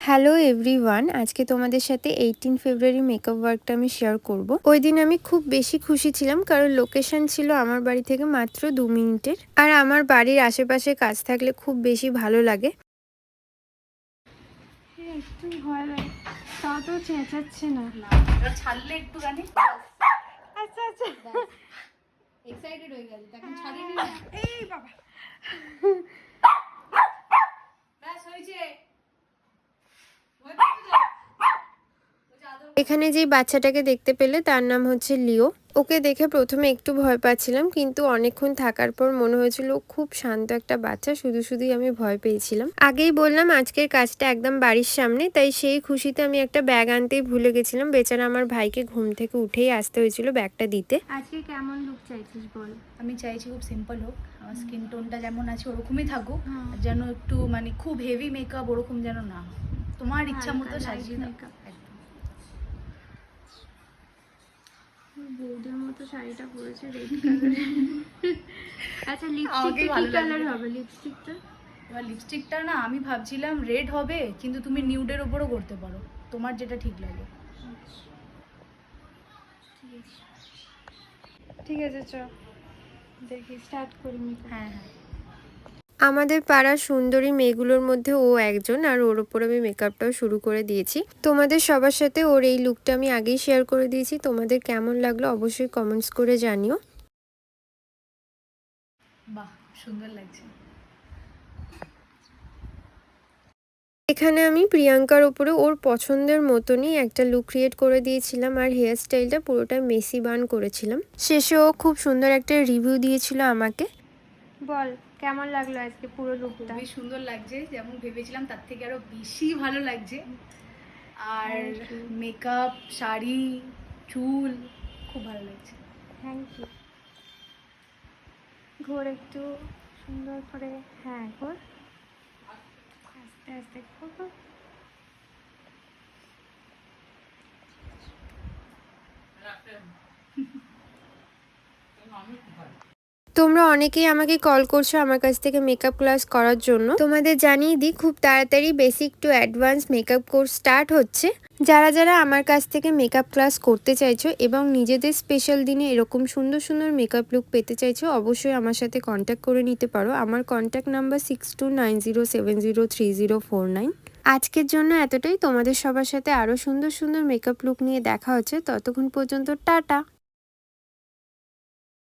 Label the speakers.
Speaker 1: Hello everyone, আজকে তোমাদের সাথে 18 ফেব্রুয়ারি মেকআপ ওয়ার্কটা আমি শেয়ার করব। ওই দিন আমি খুব বেশি খুশি ছিলাম কারণ লোকেশন ছিল আমার বাড়ি থেকে মাত্র 2 মিনিটের। আর আমার বাড়ির আশেপাশে কাজ থাকলে খুব বেশি ভালো লাগে।
Speaker 2: একটু ভয় লাগে, তাও তো চেঁচাচ্ছে না।
Speaker 3: ছাড়লে একটুখানি
Speaker 2: আচ্ছা আচ্ছা,
Speaker 3: এক্সাইটেড হয়ে গেল, তখন ছাড়িনি না।
Speaker 2: এই বাবা,
Speaker 3: ব্যাস হয়েছে।
Speaker 1: এখানে যে বাচ্চাটাকে দেখতে পেলে তার নাম হচ্ছে লিও। ওকে দেখে প্রথমে একটু ভয় পাচ্ছিলাম, কিন্তু অনেকক্ষণ থাকার পর মনে হয়েছিল খুব শান্ত একটা বাচ্চা, শুধুই আমি ভয় পেয়েছিলাম। আগেই বললাম আজকের কাজটা একদম বাড়ির সামনে, তাই সেই খুশিতে আমি একটা ব্যাগ আনতেই ভুলে গেছিলাম। বেচারা আমার ভাইকে ঘুম থেকে উঠেই আসতে হয়েছিল ব্যাগটা দিতে।
Speaker 2: আজকে কেমন লুক চাইছিস বল?
Speaker 3: আমি চাইছি খুব সিম্পল হোক, আমার স্কিন টোনটা যেমন আছে ওরকমই থাকুক, যেন একটু মানে খুব হেভি মেকআপ ওরকম যেন না হয়। তোমার ইচ্ছা মতো সাজিয়ে দাও।
Speaker 2: বৌদের মতো শাড়িটা পরেছে, রেড কালার। আচ্ছা, লিপস্টিকটা কি কালার হবে? লিপস্টিকটা
Speaker 3: এবার লিপস্টিকটা না আমি ভাবছিলাম রেড হবে, কিন্তু তুমি নিউডের ওপরও করতে পারো, তোমার যেটা ঠিক লাগে।
Speaker 2: ঠিক আছে, চ দেখি স্টার্ট করি।
Speaker 3: হ্যাঁ হ্যাঁ,
Speaker 1: আমাদের পাড়ার সুন্দরী মেয়েগুলোর মধ্যে ও একজন, আর ওর ওপর আমি মেকআপটাও শুরু করে দিয়েছি। তোমাদের সবার সাথে ওর এই লুকটা আমি আগেই শেয়ার করে দিয়েছি। তোমাদের কেমন লাগলো অবশ্যই কমেন্টস করে জানিও।
Speaker 3: বাহ সুন্দর লাগছে।
Speaker 1: এখানে আমি প্রিয়াঙ্কার ওপরে ওর পছন্দের মতনই একটা লুক ক্রিয়েট করে দিয়েছিলাম, আর হেয়ার স্টাইলটা পুরোটা মেসি বান করেছিলাম। শেষে ও খুব সুন্দর একটা রিভিউ দিয়েছিল আমাকে।
Speaker 2: বল কেমন লাগলো আজকে পুরো লুকটা?
Speaker 3: খুবই সুন্দর লাগছে, যেমন ভেবেছিলাম তার থেকে আরো বেশি ভালো লাগছে। আর মেকআপ, শাড়ি, চুল খুব ভালো লাগছে।
Speaker 2: Thank you. ঘোর একটু সুন্দর করে, হ্যাঁ ঘোর, আস্তে আস্তে ঘোর।
Speaker 1: তোমরা অনেকেই আমাকে কল করছো আমার কাছ থেকে মেকআপ ক্লাস করার জন্য। তোমাদের জানিয়ে দিই, খুব তাড়াতাড়ি basic to advance makeup course start হচ্ছে। যারা যারা আমার কাছ থেকে মেকআপ ক্লাস করতে চাইছো এবং নিজেদের স্পেশাল দিনে এরকম সুন্দর সুন্দর মেকআপ লুক পেতে চাইছো, অবশ্যই আমার সাথে কন্ট্যাক্ট করে নিতে পারো। আমার কন্ট্যাক্ট নাম্বার 6290703049। আজকের জন্য এতটাই। তোমাদের সবার সাথে আরও সুন্দর সুন্দর মেকআপ লুক নিয়ে দেখা হচ্ছে। ততক্ষণ পর্যন্ত টাটা।